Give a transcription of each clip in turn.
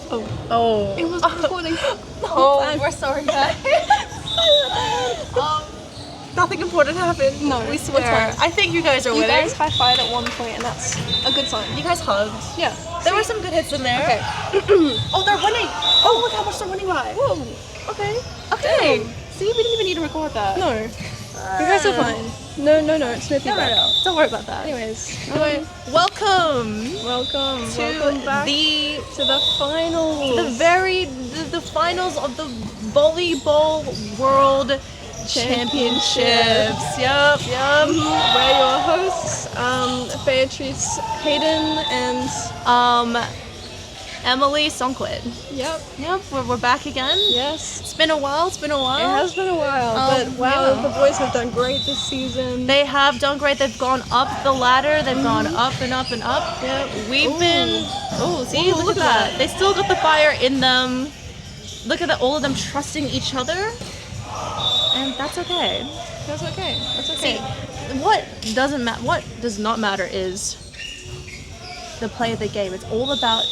Oh. It was recording. We're sorry, guys. Nothing important happened. No, we it's swear. fine. I think you guys are You winning. guys high-fived at one point, and that's a good sign. You guys hugged. Yeah. There were some good hits in there. Okay. Oh, they're winning. Oh, look how much they're winning by. Whoa. Okay. Okay. Damn. See, we didn't even need to record that. No. You guys are fine. No. It's no feedback. No. Don't worry about that. Anyways. Welcome Welcome to back the to the finals. the finals of the volleyball world championships. Yep. We're your hosts, Beatrice Hayden and Emily Sonquid. Yep. We're back again. Yes. It's been a while. It has been a while, but wow, yeah. the boys have done great this season. They have done great. They've gone up the ladder. They've gone up and up and up. Yep. We've been. Oh, see, look at that. They still got the fire in them. Look at that. All of them trusting each other, and that's okay. That's okay. See, what does not matter is the play of the game. It's all about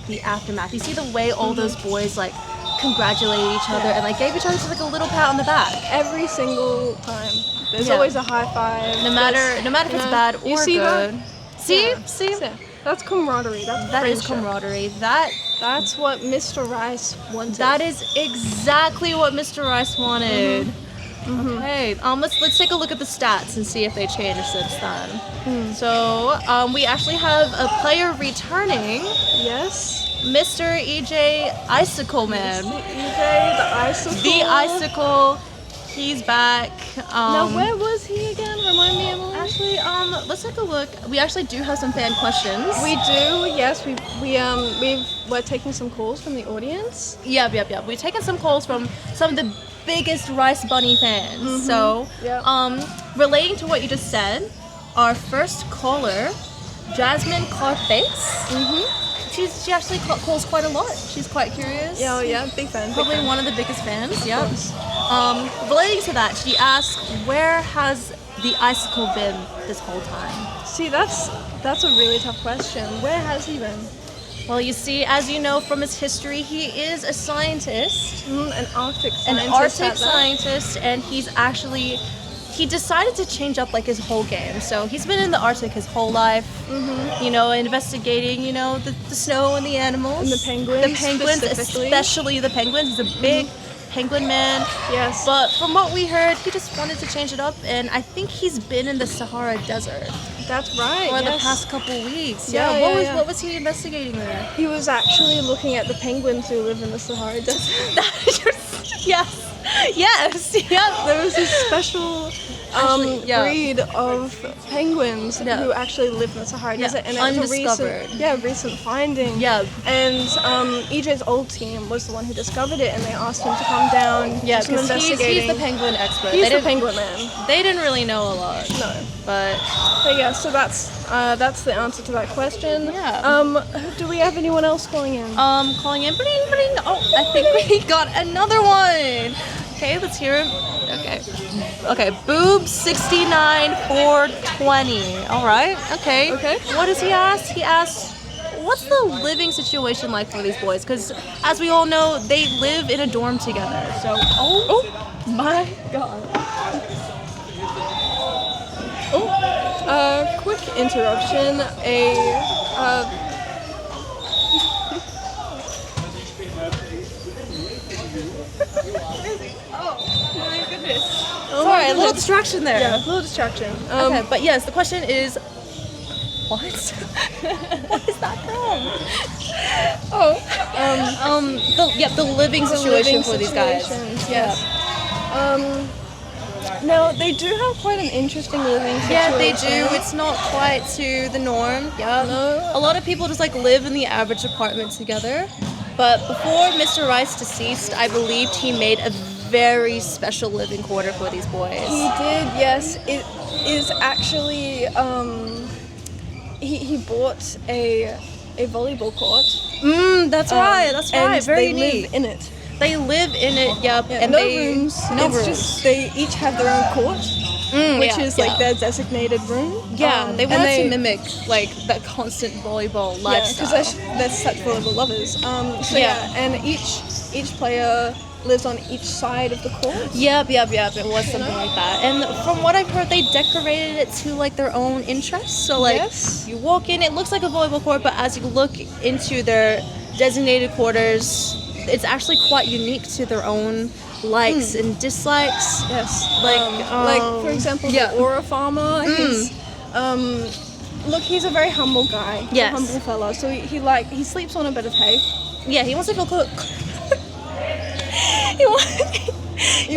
the aftermath. You see the way all those boys like congratulated each other and like gave each other just like a little pat on the back. Every single time. There's always a high five. No matter if it's bad or you see good. That? See? Yeah. That's camaraderie. That is camaraderie. That's what Mr. Rice wanted. That is exactly what Mr. Rice wanted. Okay, let's take a look at the stats and see if they changed since then. So, we actually have a player returning. Yes. Mr. EJ Icicle Man. EJ, the Icicle. The Icicle. He's back. Now, where was he again? Remind me, Emily. Actually, let's take a look. We actually do have some fan questions. We do. Yes, we're taking some calls from the audience. Yep. We've taken some calls from some of the biggest Rice Bunny fans. So, relating to what you just said, our first caller, Jasmine Carface. She actually calls quite a lot. She's quite curious. Yeah, big fan. Probably one of the biggest fans. Yep. Relating to that, she asked, where has the Icicle been this whole time? See, that's a really tough question. Where has he been? Well, you see, as you know from his history, he is a scientist. An Arctic scientist. An Arctic scientist, and he decided to change up like his whole game. So he's been in the Arctic his whole life, investigating, the snow and the animals. And the penguins. Especially the penguins. He's a big penguin man. Yes. But from what we heard, he just wanted to change it up, and I think he's been in the Sahara Desert. That's right. For the past couple weeks. What was he investigating there? He was actually looking at the penguins who live in the Sahara Desert. Yes. There was this special breed of penguins who actually live in the Sahara Desert, and it was a recent finding. Yeah. And EJ's old team was the one who discovered it, and they asked him to come down. Yeah, because he's the penguin expert. He's the penguin man. They didn't really know a lot. No. But yeah, so that's the answer to that question. Yeah. Do we have anyone else calling in? Calling in. Bling. Oh, I think we got another one. Okay, let's hear him. Okay. Boob 69420. All right. Okay. What does he ask? He asks, what's the living situation like for these boys? Because as we all know, they live in a dorm together. So, oh my God. Quick interruption. Sorry, a little distraction there. Yeah, a little distraction. Okay, but yes, the question is, what? What is that from? The living situation for these guys. Yes. Now, they do have quite an interesting living situation. Yeah, they do. It's not quite to the norm. Yeah. No. A lot of people just like live in the average apartment together. But before Mr. Rice deceased, I believed he made a very special living quarter for these boys. He did, yes. It is actually, he bought a volleyball court. That's right. And Very they neat. live in it. They live in it, yep. Yeah, and no rooms. No it's rooms. just they each have their own court. which is like their designated room. Yeah, they wanted to mimic like that constant volleyball lifestyle. Because they're such volleyball lovers. And each player lives on each side of the court. Yep. It was something like that. And from what I've heard, they decorated it to like their own interests. So like you walk in, it looks like a volleyball court, but as you look into their designated quarters, it's actually quite unique to their own likes and dislikes. Yes. Like for example, the Aura Farmer. He's he's a very humble guy. Yes. A humble fella. So he sleeps on a bed of hay. Yeah, he wants to feel close. He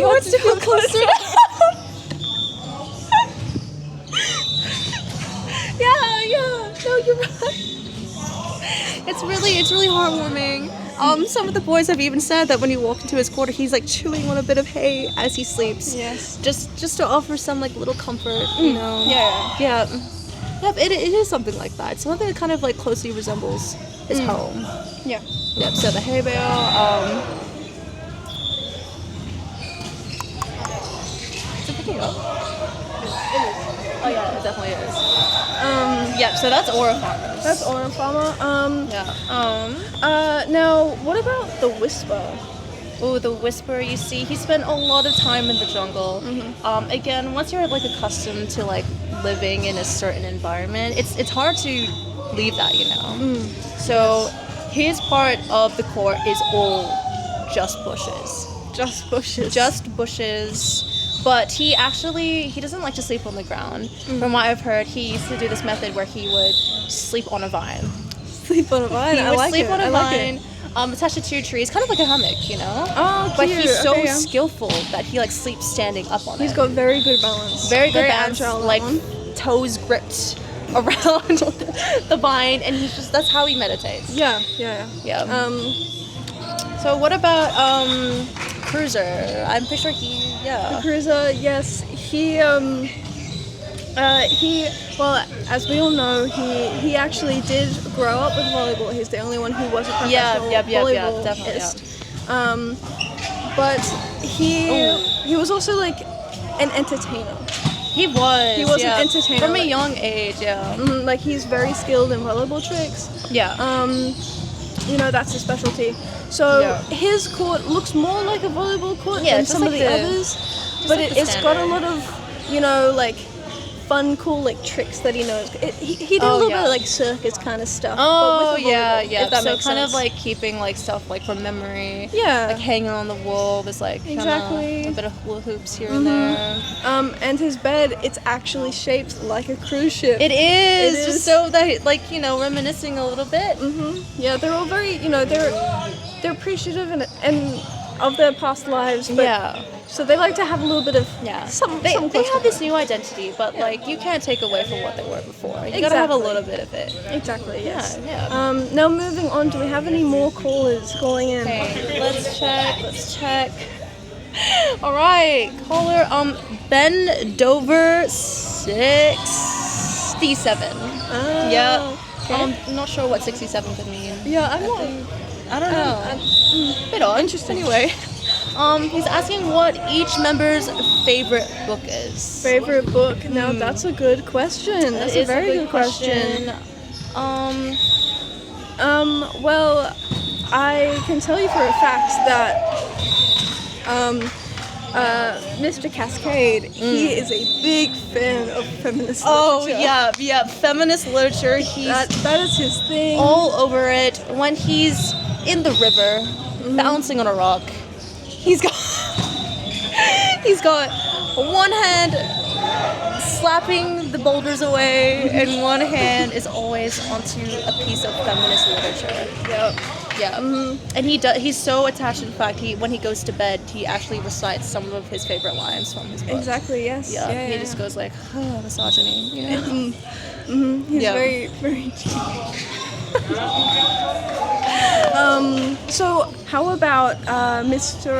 wants to feel closer. Yeah. No, you're right. It's really heartwarming. Some of the boys have even said that when you walk into his quarter, he's like chewing on a bit of hay as he sleeps. Yes. Just to offer some like little comfort, you know. Yeah. Yep, it is something like that. It's something that kind of like closely resembles his home. Yeah. Yep. So the hay bale. Is it picking up? It is. Oh yeah, it definitely is. Yep. So that's Aura Farmers. That's Aura Farmer. Now, what about the Whisper? Oh, the Whisper, you see, he spent a lot of time in the jungle. Again, once you're like accustomed to like living in a certain environment, it's hard to leave that, you know. So his part of the court is all just bushes. Just bushes. But he doesn't like to sleep on the ground. From what I've heard, he used to do this method where he would sleep on a vine. Sleep on a vine? He would sleep on a vine. Attached to 2 trees, kind of like a hammock, you know? Oh, cute. But he's so skillful that he like sleeps standing up on it. He's got very good balance. Very good balance, like toes gripped around the vine, and that's how he meditates. Yeah. So what about Cruiser? I'm pretty sure The Cruiser, yes, he well, as we all know, he actually did grow up with volleyball. He's the only one who was a professional volleyballist. But he was also like an entertainer. He was an entertainer from a young age. Like he's very skilled in volleyball tricks. You know, that's his specialty. So his court looks more like a volleyball court than some of the others, but it's got a lot of, you know, like fun, cool like tricks that he knows. He did a little bit of like circus kind of stuff. Oh, but with volleyball, if that so makes kind sense. of like keeping like stuff like from memory. Yeah. Like hanging on the wall. There's like exactly a bit of hula hoops here and there. And his bed, it's actually shaped like a cruise ship. It is. Just so that like, you know, reminiscing a little bit. Yeah, they're all very, you know, they're appreciative and of their past lives. But so they like to have a little bit of they have this new identity, but like you can't take away from what they were before. You gotta have a little bit of it. Exactly. Yes. Now moving on, do we have any more callers calling in? Okay, let's check. All right, caller. Ben Dover 67. Yeah. Okay. I'm not sure what 67 could mean. Yeah, I don't know. Bit odd. Interesting. Anyway, he's asking what each member's favorite book is. Favorite book? Now that's a good question. That's a very good question. Well, I can tell you for a fact that Mr. Cascade, he is a big fan of feminist literature. Oh yeah, feminist literature. That is his thing. All over it. When he's in the river, bouncing on a rock, he's got one hand slapping the boulders away, and one hand is always onto a piece of feminist literature. Yeah. And he's so attached to the fact when he goes to bed, he actually recites some of his favorite lines from his book. Exactly. Yes. Yeah. He just goes like, oh, misogyny. You know? He's very, very deep. So how about Mr.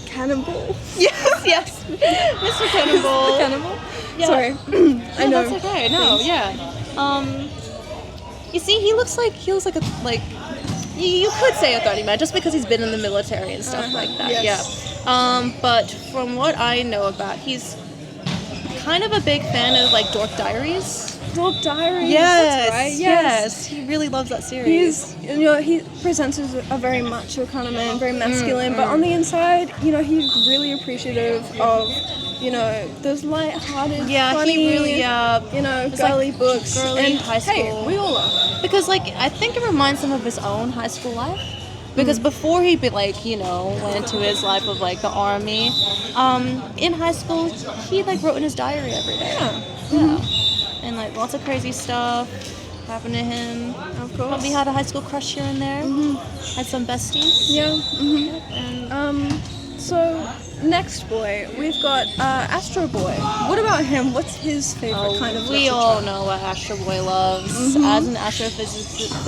Cannonball? Yes. Mr. Cannonball. Mr. Cannonball? Yeah. Sorry. I know. That's okay. No, yeah. You see, he looks like you could say a 30 man just because he's been in the military and stuff like that. Yes. Yeah. But from what I know about, he's kind of a big fan of like Dork Diaries. Dork Diaries. Yes, that's right. yes, he really loves that series. He presents as a very macho kind of man, very masculine, but on the inside, he's really appreciative of, those light-hearted, funny, he really, girly books. Girly and high school. Hey, we all are. Like, I think it reminds him of his own high school life. Because before he went into his life of like the army, in high school he like wrote in his diary every day. Yeah. And like lots of crazy stuff happened to him. Of course. Probably had a high school crush here and there. Had some besties. Yeah. And so next boy, we've got Astro Boy. What about him? What's his favorite kind of we literature? all know what Astro Boy loves. As an astrophysicist,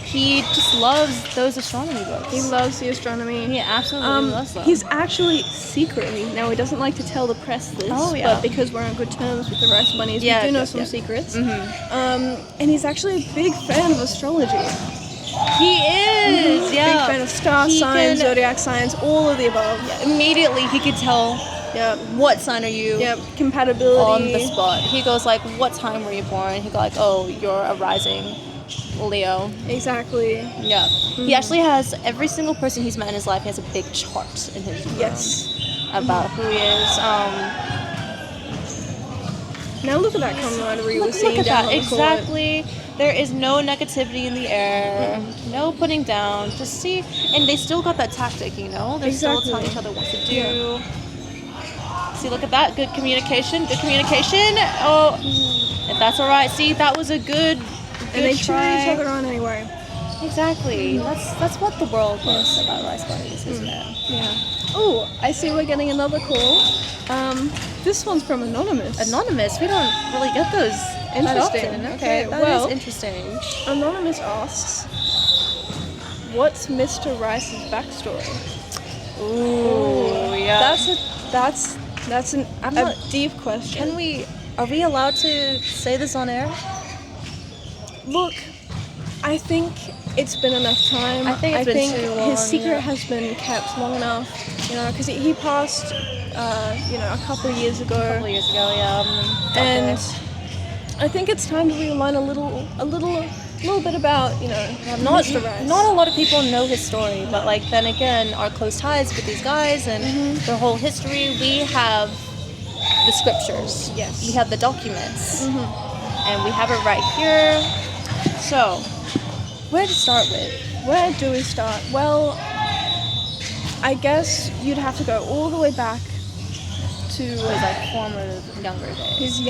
he just loves those astronomy books. He loves the astronomy. He absolutely loves them. He's actually secretly, now he doesn't like to tell the press this, but because we're on good terms with the Rice Bunnies, we do know some secrets. And he's actually a big fan of astrology. He is, Big fan of star signs, zodiac signs, all of the above. Immediately he could tell what sign are you compatibility. on the spot. He goes like, what time were you born? He goes like, oh, you're a rising Leo. Exactly. Yeah. He actually has, every single person he's met in his life, he has a big chart in his room about who he is. Now look at that camaraderie we're seeing look at down that. on the court. Exactly. There is no negativity in the air, no putting down. Just see, and they still got that tactic, They're still telling each other what to do. See, look at that. Good communication. Good communication. Oh, if that's all right. See, that was a good and they try. cheer each other on anyway. Exactly. That's what the world is about Rice Bunnies, isn't it? Yeah. Oh, I see we're getting another call. This one's from Anonymous. Anonymous? We don't really get those. Interesting. Okay, that is interesting. Anonymous asks, what's Mr. Rice's backstory? Ooh, yeah. That's a deep question. Are we allowed to say this on air? Look, I think it's been enough time. I think it's been too long. His secret has been kept long enough, because he passed, a couple of years ago. And I think it's time to relearn a little bit about, Mr. Rice. Not a lot of people know his story, but then again, our close ties with these guys and their whole history, we have the scriptures. Yes. We have the documents. And we have it right here. So, where to start with? Where do we start? Well, I guess you'd have to go all the way back to his former younger days. His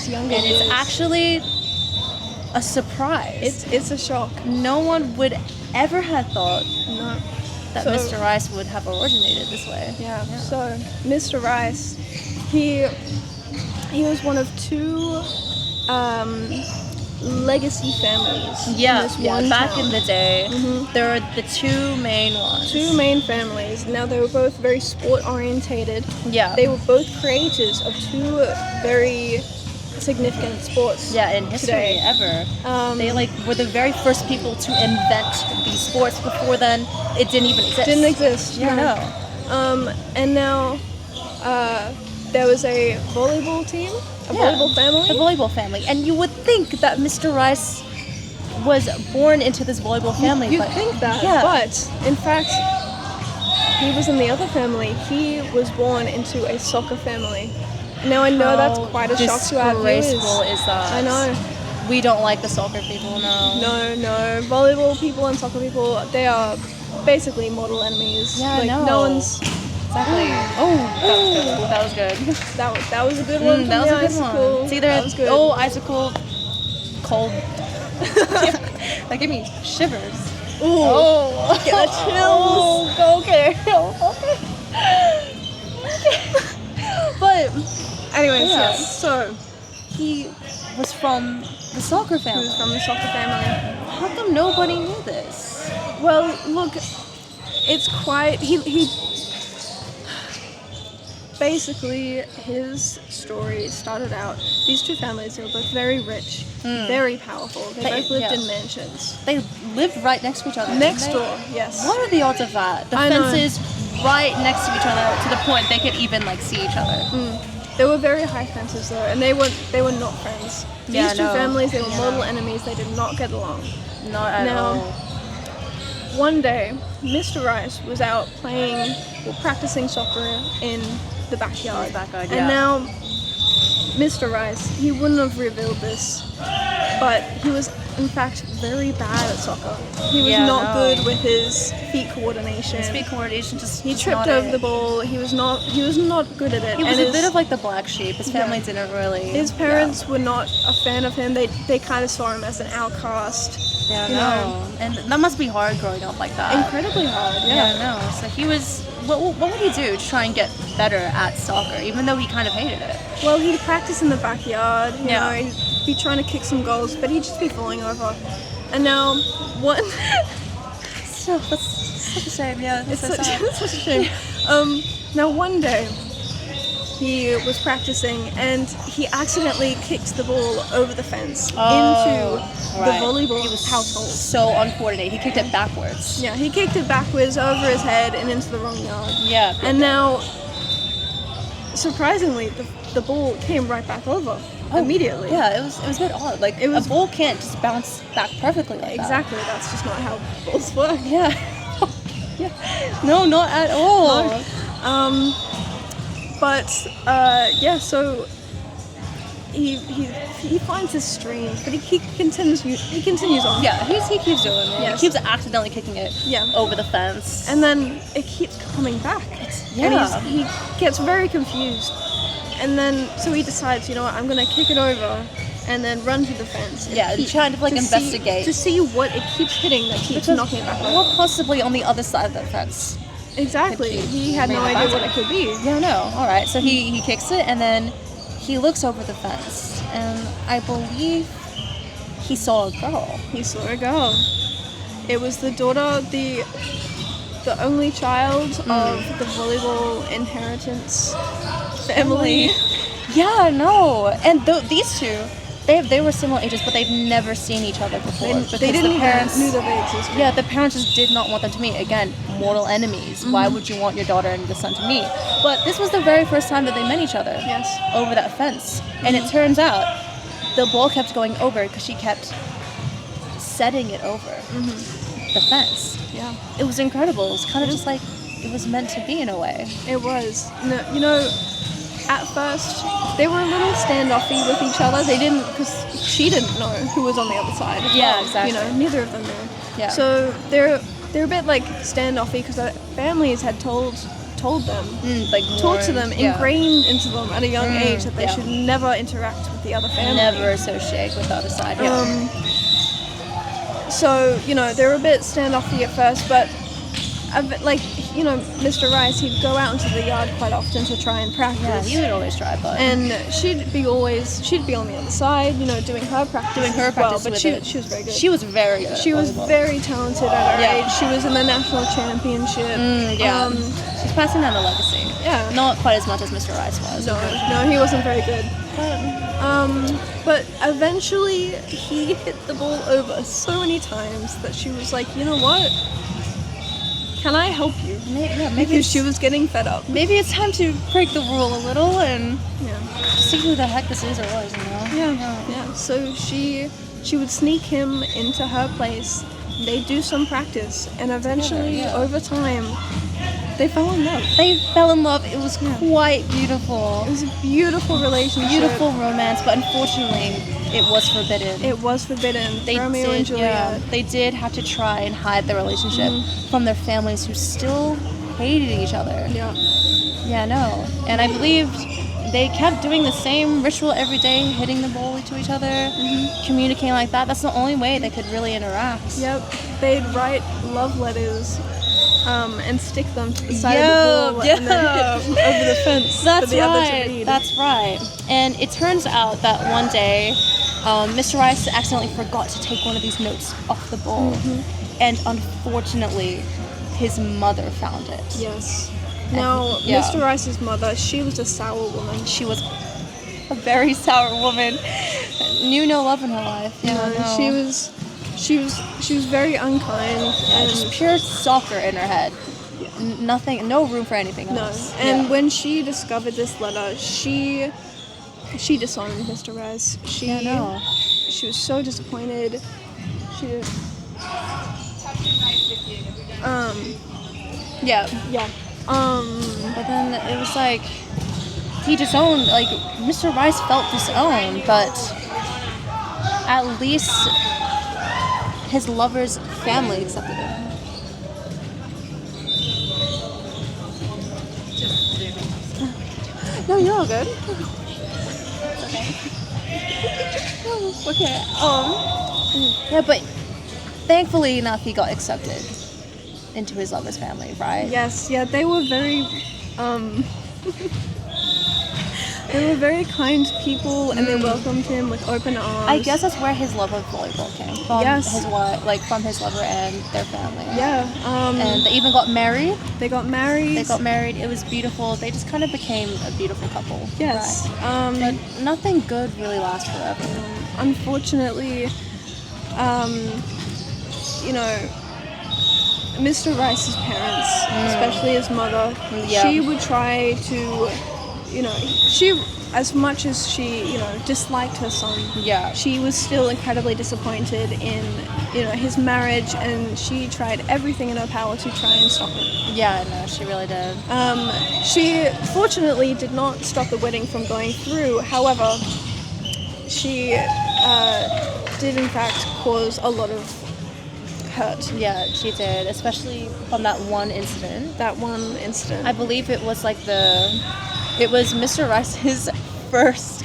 younger and years. It's actually a surprise. It's a shock. No one would ever have thought that So- Mr. Rice would have originated this way. Yeah. So Mr. Rice, he was one of two legacy families. In this one back town. in the day, there were the two main ones. Two main families. Now they were both very sport orientated. Yeah. They were both creators of two very significant sports. Yeah, in history today. ever. They were the very first people to invent these sports. Before then, it didn't even exist. Didn't exist. Yeah, no. And now there was a volleyball team, volleyball family. A volleyball family. And you would think that Mr. Rice was born into this volleyball family. You'd think that, but in fact, he was in the other family. He was born into a soccer family. Now I know that's quite a shock to our viewers. Disgraceful is that? I know. We don't like the soccer people, no. No. Volleyball people and soccer people, they are basically mortal enemies. Yeah, I know. No one's... Exactly. That was good. That was a good one. That was a good one. It's either icicle, cold. That gave me shivers. Ooh. Get the chills. Okay. But anyways, yes. So he was from the soccer family. He was from the soccer family. How come nobody knew this? Well, look, it's quite... He basically, his story started out, these two families, they were both very rich, very powerful. They both lived in mansions. They lived right next to each other. Next door, yes. What are the odds of that? The fences right next to each other to the point they could even like see each other. They were very high fences though, and they were not friends. These two families, they were mortal enemies. They did not get along. Not at all. One day, Mr. Rice was out practicing soccer in the backyard. And now, Mr. Rice, he wouldn't have revealed this, but he was in fact very bad at soccer. He was not good with his feet coordination. He tripped over the ball. He was not good at it. He was a bit of like the black sheep. His family didn't really. His parents were not a fan of him. They kind of saw him as an outcast. Yeah, you know. And that must be hard growing up like that. Incredibly hard. Yeah, I know. So he was. What would he do to try and get better at soccer, even though he kind of hated it? Well, he'd practice in the backyard. You know, he'd be trying to kick some goals, but he'd just be falling over. And now, one. That's such a shame. Yeah, it's such a shame. Now one day, he was practicing and he accidentally kicked the ball over the fence into the volleyball household. So uncoordinated. He kicked it backwards. Yeah, he kicked it backwards over his head and into the wrong yard. Yeah. And now, surprisingly, the ball came right back over immediately. Yeah, it was a bit odd. Like a ball can't just bounce back perfectly like that. Exactly. That's just not how balls work. Yeah. No, not at all. No. So he finds this strange, but he continues on. Yeah, he keeps doing it. Yes. He keeps accidentally kicking it over the fence. And then it keeps coming back. And he gets very confused. And then, so he decides, you know what, I'm going to kick it over and then run to the fence. And trying to investigate. To see what it keeps hitting that keeps knocking it back over. What possibly on the other side of that fence? Exactly. He had no idea what it could be. Yeah, no. All right. So he kicks it and then he looks over the fence and I believe he saw a girl. He saw a girl. It was the daughter, the only child of the volleyball inheritance family. Yeah, no. And these two, they were similar ages, but they've never seen each other before. They didn't knew that they existed. Yeah, the parents just did not want them to meet. Again, mortal enemies. Why would you want your daughter and your son to meet? But this was the very first time that they met each other. Yes. Over that fence. And it turns out the ball kept going over because she kept setting it over the fence. Yeah. It was incredible. It was kind of just like it was meant to be in a way. It was. No, you know, at first they were a little standoffy with each other. They didn't, because she didn't know who was on the other side. Yeah, exactly. You know, neither of them knew. Yeah. So they're a bit like standoffy because their families had told them, taught to them, ingrained into them at a young age that they should never interact with the other family. Never associate with the other side. Yeah. So, you know, they were a bit standoffy at first, but you know, Mr. Rice, he'd go out into the yard quite often to try and practice. Yeah, he would always try, but and she'd be on the other side, you know, doing her practice. But she was very good. She was very good. She was very talented at her age. She was in the national championship. She's passing down the legacy. Yeah. Not quite as much as Mr. Rice was. No, he wasn't very good. But eventually he hit the ball over so many times that she was like, you know what? Can I help you? Maybe because she was getting fed up. Maybe it's time to break the rule a little and see who the heck this is or was, you know? Yeah. So she would sneak him into her place. They'd do some practice, and eventually, over time, they fell in love. It was quite beautiful. It was a beautiful relationship. Beautiful romance, but unfortunately, it was forbidden. It was forbidden. Romeo and Juliet. They did have to try and hide their relationship from their families who still hated each other. Yeah, no. And I believed they kept doing the same ritual every day, hitting the ball to each other, communicating like that. That's the only way they could really interact. Yep. They'd write love letters and stick them to the side of the ball and then hit over the fence for the other to read. That's right. And it turns out that one day, Mr. Rice accidentally forgot to take one of these notes off the ball. And unfortunately, his mother found it. Yes. Now, Mr. Rice's mother, she was a sour woman. She was a very sour woman. Knew no love in her life. Yeah, no. She was very unkind and just pure soccer in her head. Nothing, no room for anything else. No. And when she discovered this letter, she disowned Mr. Rice. She was so disappointed. Yeah. But then it was like he disowned. Like Mr. Rice felt disowned, but at least his lover's family accepted him. No, you're all good. Okay. Yeah, but thankfully enough, he got accepted into his lover's family, right? Yes. Yeah, they were very, they were very kind people, and they welcomed him with open arms. I guess that's where his love of volleyball came from. His wife, like from his lover and their family. Yeah. And they even got married. They got married. It was beautiful. They just kind of became a beautiful couple. Yes. Right? But nothing good really lasts forever. Unfortunately, Mr. Rice's parents, especially his mother, she would try to, she, as much as she, disliked her son, she was still incredibly disappointed in, his marriage, and she tried everything in her power to try and stop it. Yeah, no, she really did. She fortunately did not stop the wedding from going through. However, she did in fact cause a lot of hurt. Yeah, she did, especially from that one incident. I believe it was it was Mr. Rice's first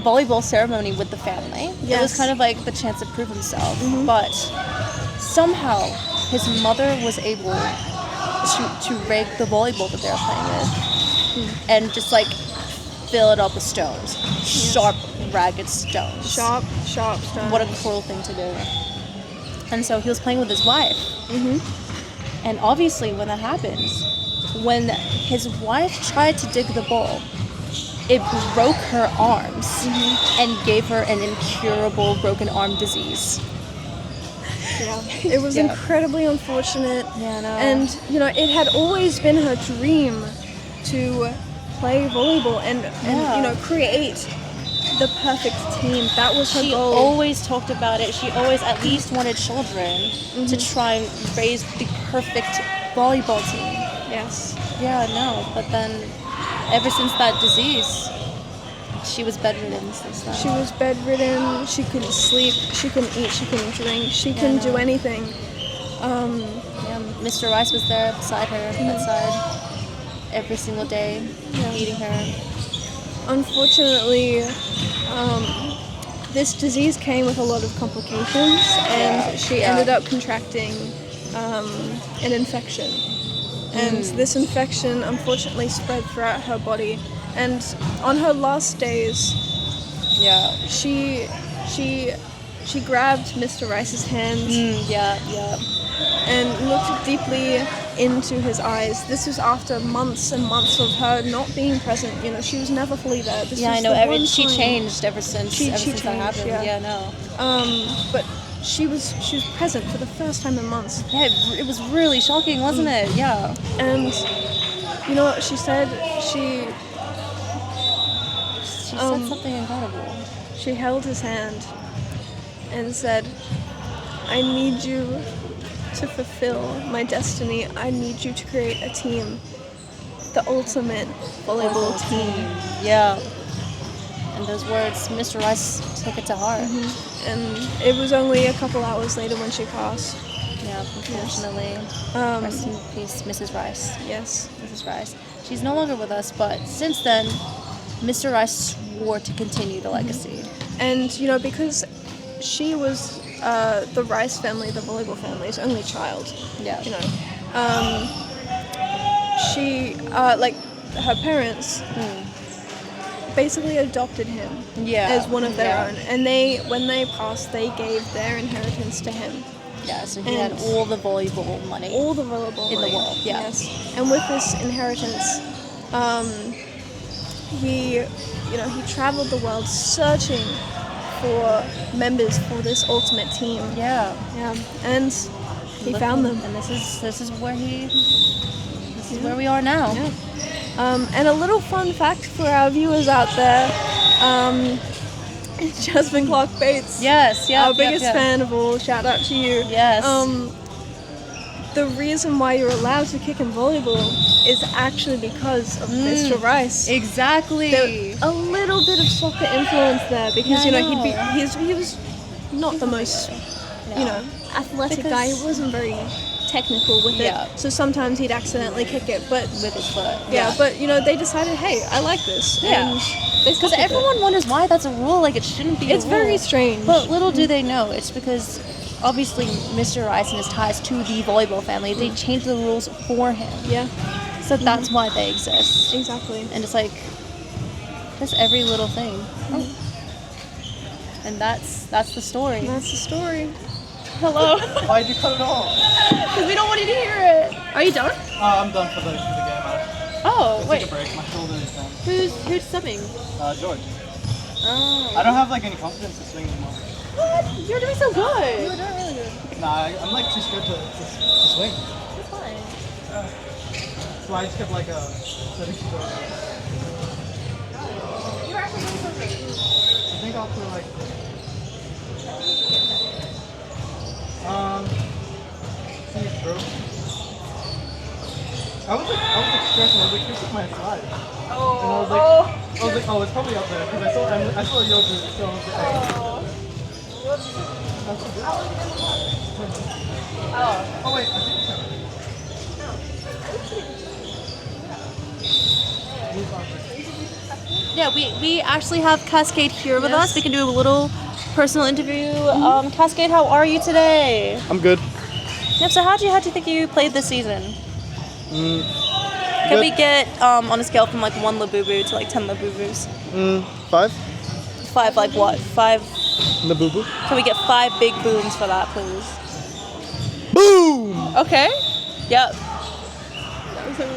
volleyball ceremony with the family. Yes. It was kind of like the chance to prove himself, but somehow his mother was able to rig the volleyball that they were playing with and just like fill it up with stones. Sharp, ragged stones. Sharp stones. What a cruel thing to do. And so he was playing with his wife. And obviously when that happens, when his wife tried to dig the ball, it broke her arms and gave her an incurable broken arm disease. Yeah, it was incredibly unfortunate. Yeah, no. And, it had always been her dream to play volleyball and create the perfect team. That was her goal. She always talked about it. She always at least wanted children to try and raise the perfect volleyball team. Yes. Yeah, no. But then, ever since that disease, she was bedridden since then. She was bedridden. She couldn't sleep. She couldn't eat. She couldn't drink. She couldn't do anything. Mr. Rice was there beside her, bedside, every single day, feeding her. Unfortunately, this disease came with a lot of complications, and she ended up contracting an infection. And this infection unfortunately spread throughout her body. And on her last days, she grabbed Mr. Rice's hands and looked deeply into his eyes. This was after months and months of her not being present. She was never fully there. This was I know. She changed ever since that happened. But she was present for the first time in months. Yeah, it was really shocking, wasn't it? Yeah. And you know what she said? She said something incredible. She held his hand and said, "I need you to fulfill my destiny. I need you to create a team, the ultimate volleyball team." Yeah. And those words, Mr. Rice took it to heart. And it was only a couple hours later when she passed. Yeah, unfortunately. Rest in peace, Mrs. Rice. Yes. Mrs. Rice. She's no longer with us, but since then, Mr. Rice swore to continue the legacy. And, because she was the Rice family, the volleyball family's only child. Yeah. She, her parents basically adopted him as one of their own. And when they passed, they gave their inheritance to him. Yeah, so he had all the volleyball money. All the volleyball in money. the world, yeah. Yes. And with this inheritance, he traveled the world searching for members for this ultimate team. Yeah. Yeah. And he found them. And this is where where we are now. Yeah. And a little fun fact for our viewers out there, Jasmine Clark Bates. Yes, yeah. Our biggest fan of all. Shout out to you. Yes. The reason why you're allowed to kick in volleyball is actually because of Mr. Rice. Exactly. A little bit of soccer influence there because he was not the most athletic guy. He wasn't very technical with it. So sometimes he'd accidentally kick it, but with his foot. Yeah, but they decided, hey, I like this. Yeah. Because everyone wonders why that's a rule. Like, it shouldn't be. It's very strange. But little do they know, it's because obviously Mr. Rice and his ties to the volleyball family, they changed the rules for him. Yeah. So that's why they exist. Exactly. And it's like, that's every little thing. And that's the story. That's the story. Hello. Why'd you cut it off? Because we don't want you to hear it. Are you done? I'm done for the game. Oh, Let's wait. take a break. My shoulder is done. Who's subbing? George. Oh. I don't have like any confidence to swing anymore. What? You're doing so good. You're doing really good. Nah, I'm like too scared to swing. It's fine. So I just kept like setting score. You're actually doing so great. I think I'll put like see it through. I was stressing. I was like, this is my slide. And I was like, oh, it's probably up there because I saw yours. So I was like, oh wait, I think so. Yeah, we actually have Cascade here with us. We can do a little personal interview. Cascade, how are you today? I'm good. Yep. So how do you think you played this season? Can we get on a scale from like 1 Labubu to like 10 Labubus? 5. 5 like what? 5. Labubu. Can we get 5 big booms for that, please? Boom! Okay. Yep.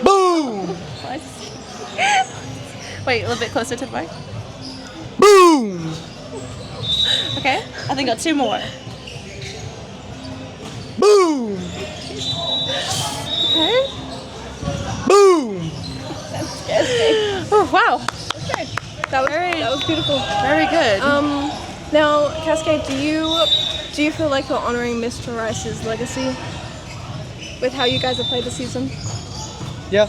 Boom! Wait, a little bit closer to the mic. Boom! Okay. I think I got 2 more. Boom! Okay. Boom! Oh, wow. Okay. That was beautiful. Very good. Now, Cascade, do you feel like you're honoring Mr. Rice's legacy with how you guys have played the season? Yeah.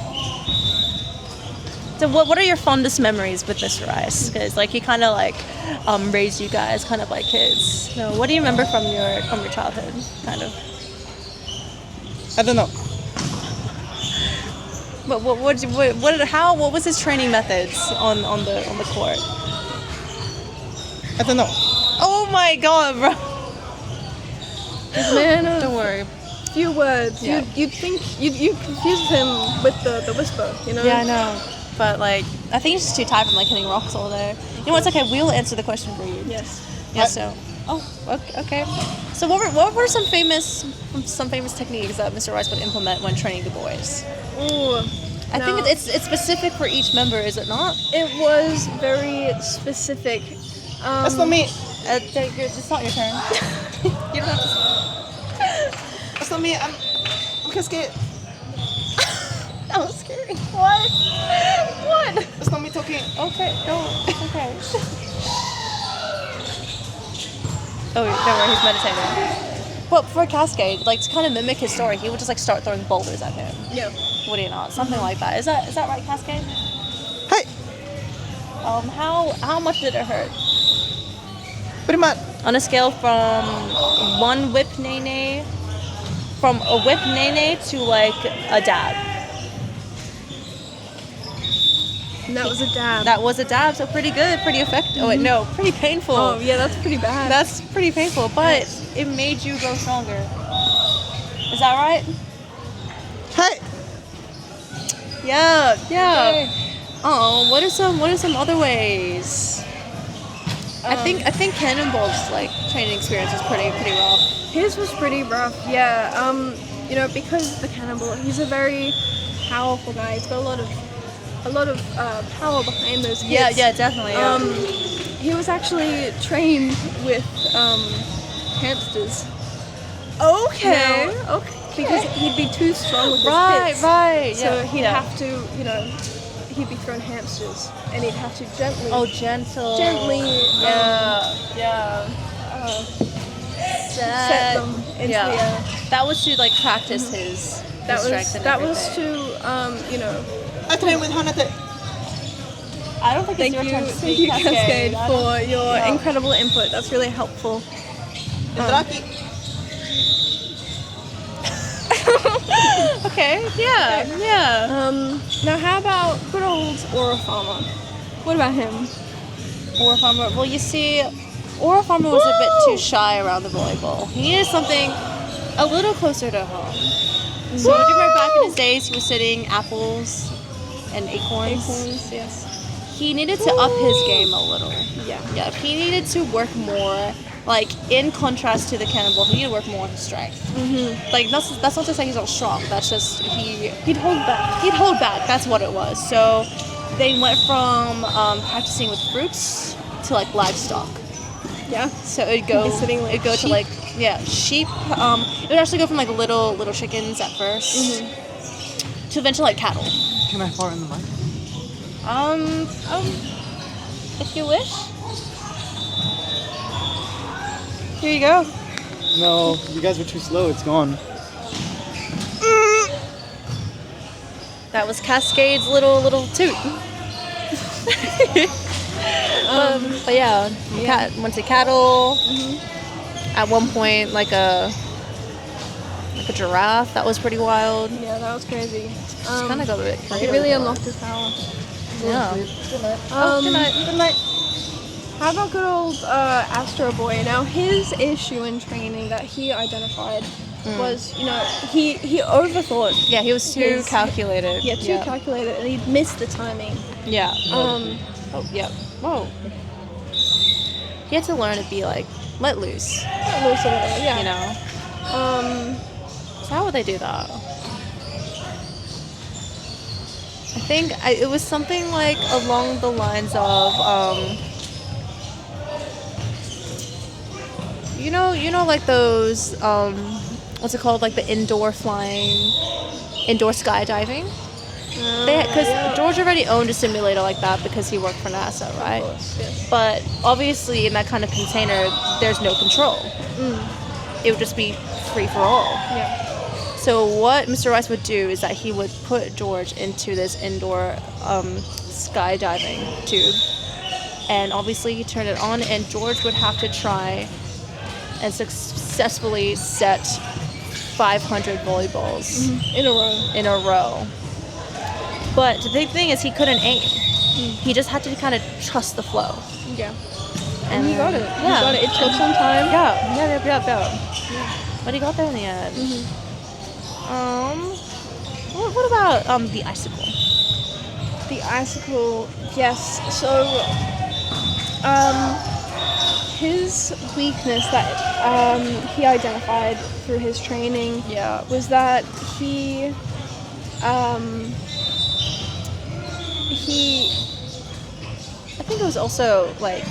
So what are your fondest memories with Mr. Rice? Because like he kind of like raised you guys kind of like kids. So what do you remember from your childhood, kind of? I don't know. But what was his training methods on the court? I don't know. Oh my God, bro! Man, Don't worry. few words. Yeah. You'd think you confused him with the whisper, you know? Yeah, I know. But like, I think he's just too tired from like hitting rocks all day. You know what? It's okay. We'll answer the question for you. Yes. Yeah. So. Oh. Okay. So what were some famous techniques that Mr. Rice would implement when training the boys? Ooh. I think it's specific for each member, is it not? It was very specific. That's not me. It's not your turn. You don't have to. That's not me. I'm Cascade. That was scary. What? That's not me talking. Okay. No. It's okay. Oh, don't worry. He's meditating. But for Cascade, like to kind of mimic his story, he would just like start throwing boulders at him. Yeah. Would he not? Something like that. Is that right, Cascade? Hey, How much did it hurt? pretty much. On a scale from one whip nene, from a whip nene to like a dab. And that was a dab. That was a dab, so pretty good, pretty effective. Oh wait, no, pretty painful. Oh yeah, that's pretty bad. That's pretty painful, but it made you grow stronger. Is that right? Hey. Yeah. Okay. Oh, what are some other ways? I think Cannonball's like training experience was pretty rough. His was pretty rough, yeah. You know, because the cannibal, he's a very powerful guy. He's got a lot of power behind those hits. Yeah, definitely. Yeah. He was actually trained with hamsters. Okay. Okay. Because he'd be too strong with his hits. Right. So he'd have to, you know, he'd be thrown hamsters, and he'd have to gently. Oh, gentle. Gently. Set them into the air. That was to like practice his strength and that was everything. to you know. I train with Hanate. I don't think Thank it's your turn to thank speak, you, Cascade, I for your Yeah. incredible input. That's really helpful. Draki. Okay, yeah. Now how about good old Aura Farmer? What about him? Aura Farmer. Well, you see, Aura Farmer was a bit too shy around the volleyball. He needed something a little closer to home. So do you remember back in his days, he was sitting apples and acorns? Acorns, yes. He needed to up his game a little. Yeah. He needed to work more. Like, in contrast to the cannibal, he needed to work more on his strength. Like, that's not to say he's not strong. That's just, He'd hold back. he'd hold back. That's what it was. So they went from practicing with fruits to, like, livestock. Yeah. So it'd go, Sitting like it'd go sheep. to, like, sheep. It would actually go from, like, little chickens at first to eventually, like, cattle. Can I fart in the mic? If you wish. Here you go. No, you guys were too slow. It's gone. That was Cascade's little toot. But yeah, went to cattle. At one point, like a giraffe. That was pretty wild. Yeah, that was crazy. Just kind of got a bit He crazy. really unlocked his power. Yeah. Good night. Good night. How about good old Astro Boy? Now his issue in training that he identified was, you know, he overthought. Yeah, he was too calculated. Yeah, too calculated, and he'd missed the timing. Yeah. Oh, yeah. Whoa. He had to learn to be like let loose. Yeah. You know. So how would they do that? I think it was something like along the lines of you know like those what's it called, like the indoor skydiving. Because George already owned a simulator like that because he worked for NASA, right? Of course, yes. But obviously in that kind of container, there's no control. It would just be free for all. Yeah. So what Mr. Rice would do is that he would put George into this indoor skydiving tube, and obviously he turned it on, and George would have to try and successfully set 500 volleyballs in a row. But the big thing is he couldn't aim. He just had to kind of trust the flow. Yeah. And he got it. Yeah. He got it. It took some time. Yeah. But he got there in the end. What about the icicle? The icicle, yes. So, his weakness that he identified through his training was that he I think it was also like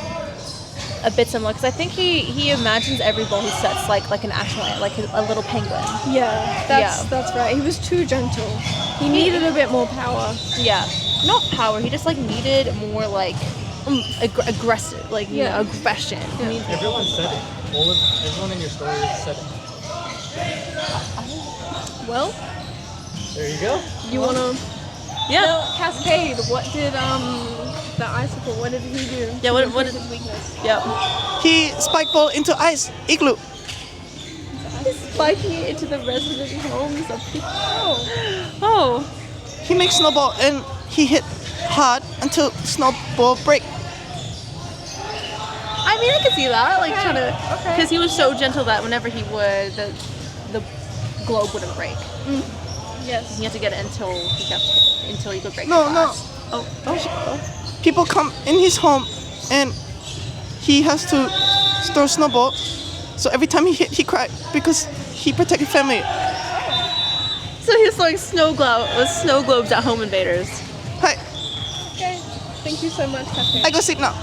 a bit similar because I think he imagines every ball he sets like an actual like a little penguin. Yeah, that's right. He was too gentle. He needed a bit more power. Yeah, not power. He just like needed more like aggressive, like you know, aggression. Yeah. Everyone said it. Everyone in your story said it. Well, There you go. you wanna? Yeah. Well, Cascade. What did the icicle? What did he do? Yeah. What is is his weakness? Yeah. He spiked ball into ice igloo. Spiking it into the resident homes of people. Oh. He makes snowball and he hit hard until snowball break. I mean, I could see that, like trying to, because he was so gentle that whenever he would, the globe wouldn't break. Yes. He had to get it until he could break. No, it no. fast. Oh. People come in his home and he has to throw snowball So every time he hit, he cried because he protected family. So he's throwing snow globes at home invaders. Hi, Okay. Thank you so much, Cascade. I go sleep now.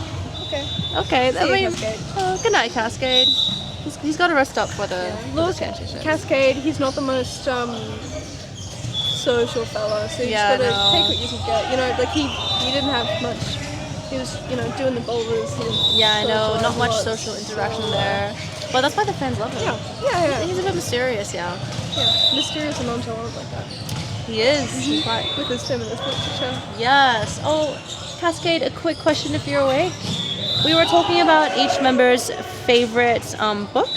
Okay. Okay, See you, Cascade. Good night, Cascade. He's got to rest up for the Look, championship. Cascade, he's not the most social fella, so you Yeah, just gotta no. take what you can get. You know, like he didn't have much. He was, doing the boulders. Yeah, I know, socialize not a much lot. social interaction there. But that's why the fans love him. Yeah. He's a bit mysterious, yeah. Mysterious and nonchalant like that. He is. He's right. With his feminist literature. Yes. Oh, Cascade, a quick question if you're awake. We were talking about each member's favorite book,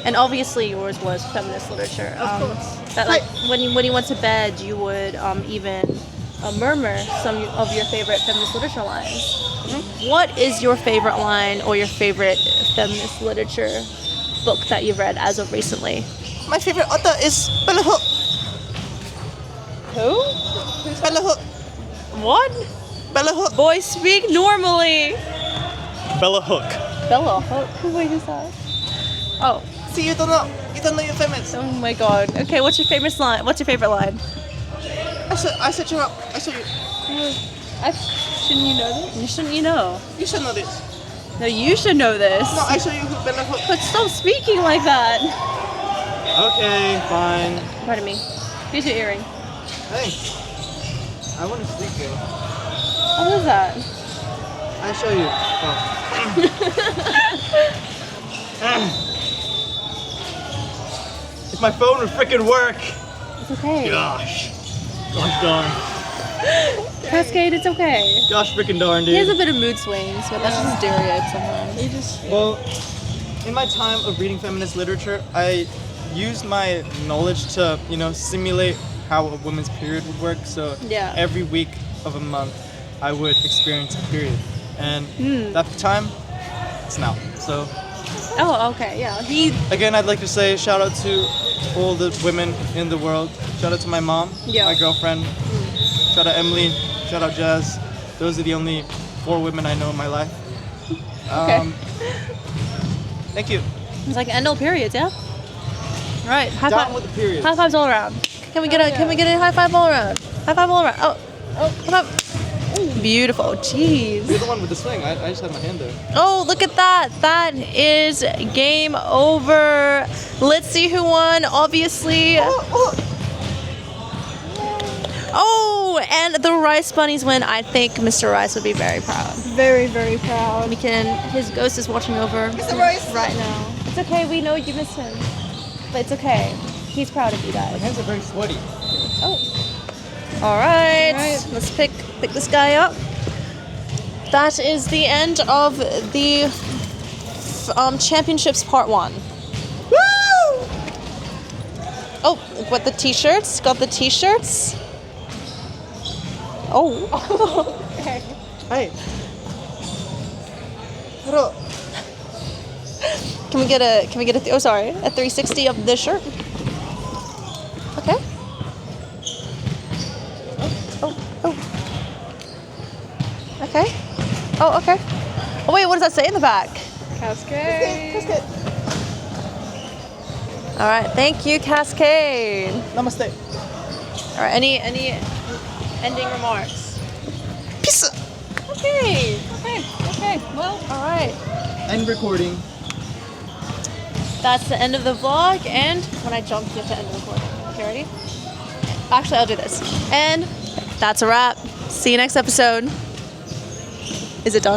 and obviously yours was feminist literature. Of course. That like when you went to bed, you would even murmur some of your favorite feminist literature lines. Mm-hmm. What is your favorite line or your favorite feminist literature book that you've read as of recently? My favorite author is Bella Hook. Who? Bella Hook. What? Bella Hook. Boy, speak normally. Bella Hook. Bella Hook. Wait, who's that? Oh. See, you don't know. You don't know your feminist. Oh my god. Okay, what's your favorite line? What's your favorite line? I set you up. I saw you. Shouldn't you know this? Shouldn't you know? You should know this. No, you should know this. No, I show you who Bella Hook. But stop speaking like that. Okay, fine. Pardon me. Here's your earring. Thanks. I want to sleep though. What is that? I show you. Oh. If my phone would frickin' work. It's okay. Gosh darn. Cascade, it's okay. Gosh frickin' darn, dude. He has a bit of mood swings, but that's just Dario sometimes. Well, in my time of reading feminist literature, I used my knowledge to, simulate how a woman's period would work. So every week of a month, I would experience a period. And that time, it's now. So. Oh, okay, yeah. Again, I'd like to say shout out to all the women in the world. Shout out to my mom, my girlfriend. Shout out Emily. Shout out Jazz. Those are the only 4 women I know in my life. Okay. Thank you. It's like end all periods, yeah? Right. High Down five. with the periods. High fives all around. Can we get a high five all around? High five all around. Oh, high five. Beautiful. Jeez. You're the one with the swing. I just had my hand there. Oh, look at that. That is game over. Let's see who won. Obviously. Oh, and the Rice Bunnies win. I think Mr. Rice would be very proud. Very, very proud. His ghost is watching over Mr. Rice. right now. It's okay. We know you miss him. But it's okay. He's proud of you My guys. hands are very sweaty. Oh. All right. Let's pick this guy up. That is the end of the championships part 1. Woo! Oh, what the t-shirts? Got the t-shirts. Oh. Okay. Hey. Hello. Can we get a 360 of this shirt? Okay. Oh. Okay. Oh, okay. Oh wait, what does that say in the back? Cascade. All right, thank you, Cascade. Namaste. All right, any ending remarks? Peace. Okay. Well, all right. End recording. That's the end of the vlog, and when I jump, you have to end the recording. Okay, ready? Actually, I'll do this. And that's a wrap. See you next episode. Is it done?